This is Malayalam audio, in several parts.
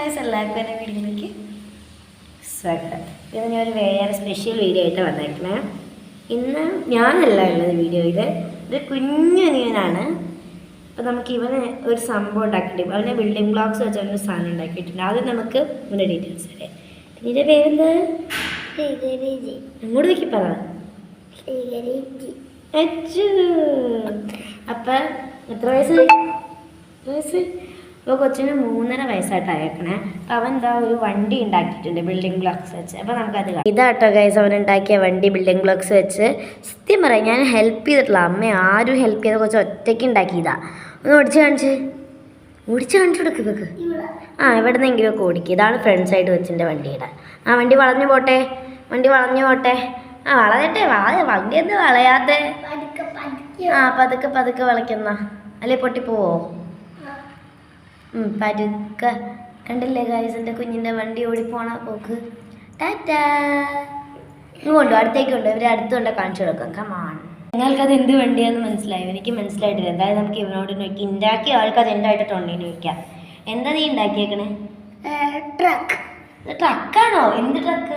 ഗായ്സ്, എല്ലാവർക്കും എൻ്റെ വീഡിയോയിലേക്ക് സ്വാഗതം. ഇന്ന് ഞാനൊരു വേറെ സ്പെഷ്യൽ വീഡിയോ ആയിട്ട് വന്നേക്കണേ. ഇന്ന് ഞാനല്ല ഉള്ളത് വീഡിയോയിൽ, ഇത് കുഞ്ഞനിയനാണ്. അപ്പോൾ നമുക്ക് ഇവന് ഒരു സംഭവം ഉണ്ടാക്കിയിട്ടുണ്ട്. അവനെ ബിൽഡിംഗ് ബ്ലോക്സ് വെച്ച് അവനൊരു സാധനം ഉണ്ടാക്കിയിട്ടുണ്ട്. ആദ്യം നമുക്ക് ഇവൻ്റെ ഡീറ്റെയിൽസ് അറിയാം. ഇതിൻ്റെ പേരെന്താ? അങ്ങോട്ട് നോക്കി പറ. അപ്പം എത്ര വയസ്സ്? ഇപ്പോൾ കൊച്ചിന് 3.5 വയസ്സായിട്ട് അയക്കണേ. അപ്പോൾ അവൻ എന്താ ഒരു വണ്ടി ഉണ്ടാക്കിയിട്ടുണ്ട് ബിൽഡിംഗ് ബ്ലോക്സ് വെച്ച്. അപ്പോൾ നമുക്കത് കാണാം. ഇതാട്ടോ ഗൈസ് അവൻ ഉണ്ടാക്കിയ വണ്ടി ബിൽഡിംഗ് ബ്ലോക്സ് വെച്ച്. സത്യം പറയാം, ഞാൻ ഹെൽപ്പ് ചെയ്തിട്ടില്ല. അമ്മ ആരും ഹെൽപ്പ് ചെയ്ത കൊച്ച് ഒറ്റയ്ക്ക് ഉണ്ടാക്കിയതാ. ഒന്ന് ഓടിച്ച് കാണിച്ചു കൊടുക്ക് ഇവക്ക്. എവിടെ നിന്നെങ്കിലും ഒക്കെ ഓടിക്കുക. ഇതാണ് ഫ്രണ്ട് സൈഡ് വെച്ചിൻ്റെ വണ്ടിയുടെ. വണ്ടി വളഞ്ഞു പോട്ടെ. വളയട്ടെ. വണ്ടി എന്ത് വളയാതെ? പതുക്കെ വളയ്ക്കുന്ന അല്ലേ പൊട്ടിപ്പോവോ? പതുക്കെ. കണ്ടില്ലേ ഗൈസ് എൻ്റെ കുഞ്ഞിൻ്റെ വണ്ടി ഓടിപ്പോണ പോക്ക്. ടാറ്റാ. ഇങ്ങോട്ടോ, അടുത്തേക്ക് കൊണ്ട് ഇവരെ അടുത്തുകൊണ്ട് കാണിച്ചു കൊടുക്കാം. കമാൺ. നിങ്ങൾക്കത് എന്ത് വണ്ടിയാന്ന് മനസ്സിലായോ? എനിക്ക് മനസ്സിലായിട്ടില്ല. എന്തായാലും നമുക്ക് ഇവനോട് നോക്കി ഉണ്ടാക്കിയ ആൾക്കത് എന്തായിട്ടുണ്ട് ചോദിക്കാം. എന്താ നീ ഉണ്ടാക്കിയേക്കണേ? ട്രക്ക്. ട്രക്കാണോ? എന്ത് ട്രക്ക്?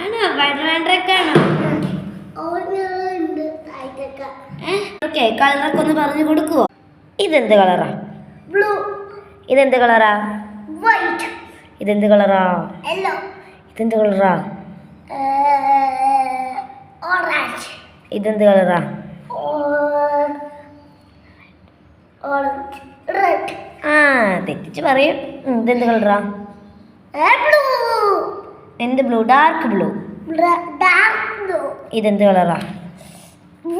ആണോ? ഫൈബർ ട്രക്കാണോ? ഓക്കെ, കളറൊക്കെ ഒന്ന് പറഞ്ഞു കൊടുക്കുവോ? ഇതെന്ത് കളറാ? ബ്ലൂ. ഇതെന്ത് കളറാ? വൈറ്റ്. ഇതെന്ത് കളറാ? യെല്ലോ. ഇതെന്ത് കളറാ? ഓറഞ്ച്. ഇതെന്ത് കളറാ? ഓറഞ്ച്. റെഡ്. തെറ്റിച്ച് പറയും. ഇതെന്ത് കളറാ? ബ്ലൂ. എന്ത് blue? Dark blue. Dark blue. ഇതെന്ത് കളറാ?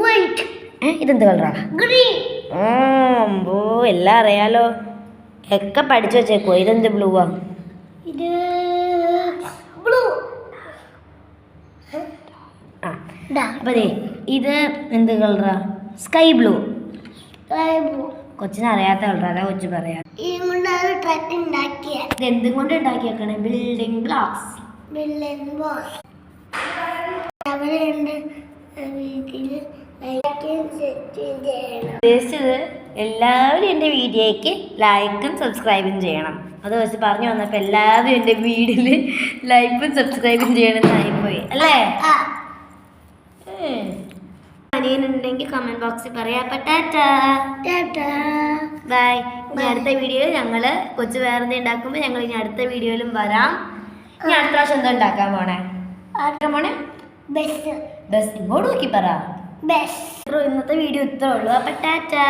വൈറ്റ്. ഇതെന്ത് കളറാ? ഗ്രീൻ. എല്ലാം അറിയാലോ, ഒക്കെ പഠിച്ചു വെച്ചേക്കോ. ഇതെന്ത് ബ്ലൂവാ? ഇത് ബ്ലൂ. അപ്പൊ ഇത് എന്ത് കളറാ? Sky blue. കൊച്ചിന് അറിയാത്ത കളറാ, അതാ കൊച്ചു പറയാ. ട്രക്ക് ഉണ്ടാക്കിയ ഇത് എന്തും കൊണ്ട് ഉണ്ടാക്കിയേക്കണേ? Building blocks. ഉദ്ദേശിച്ചത് എല്ലാവരും എൻ്റെ വീഡിയോയ്ക്ക് ലൈക്കും സബ്സ്ക്രൈബും ചെയ്യണം. അത് വെച്ച് പറഞ്ഞു വന്നപ്പോൾ എല്ലാവരും എൻ്റെ വീഡിയോയിൽ ലൈക്കും സബ്സ്ക്രൈബും ചെയ്യണമെന്നായിപ്പോയി അല്ലേ? അനിയനുണ്ടെങ്കിൽ കമൻറ്റ് ബോക്സിൽ പറയാം. അപ്പം ടാറ്റാ ബൈ. ഇനി അടുത്ത വീഡിയോയിൽ ഞങ്ങൾ കൊച്ചു വേറെ ഉണ്ടാക്കുമ്പോൾ ഞങ്ങൾ ഇനി അടുത്ത വീഡിയോയിലും വരാം. ഇനി അടുത്ത പ്രാവശ്യം എന്താ ഉണ്ടാക്കാൻ പോണേ? ബസ്. ഇങ്ങോട്ട് നോക്കി പറ. ഇന്നത്തെ വീഡിയോ ഇത്രേ ഉള്ളൂ. അപ്പം ടാറ്റാ.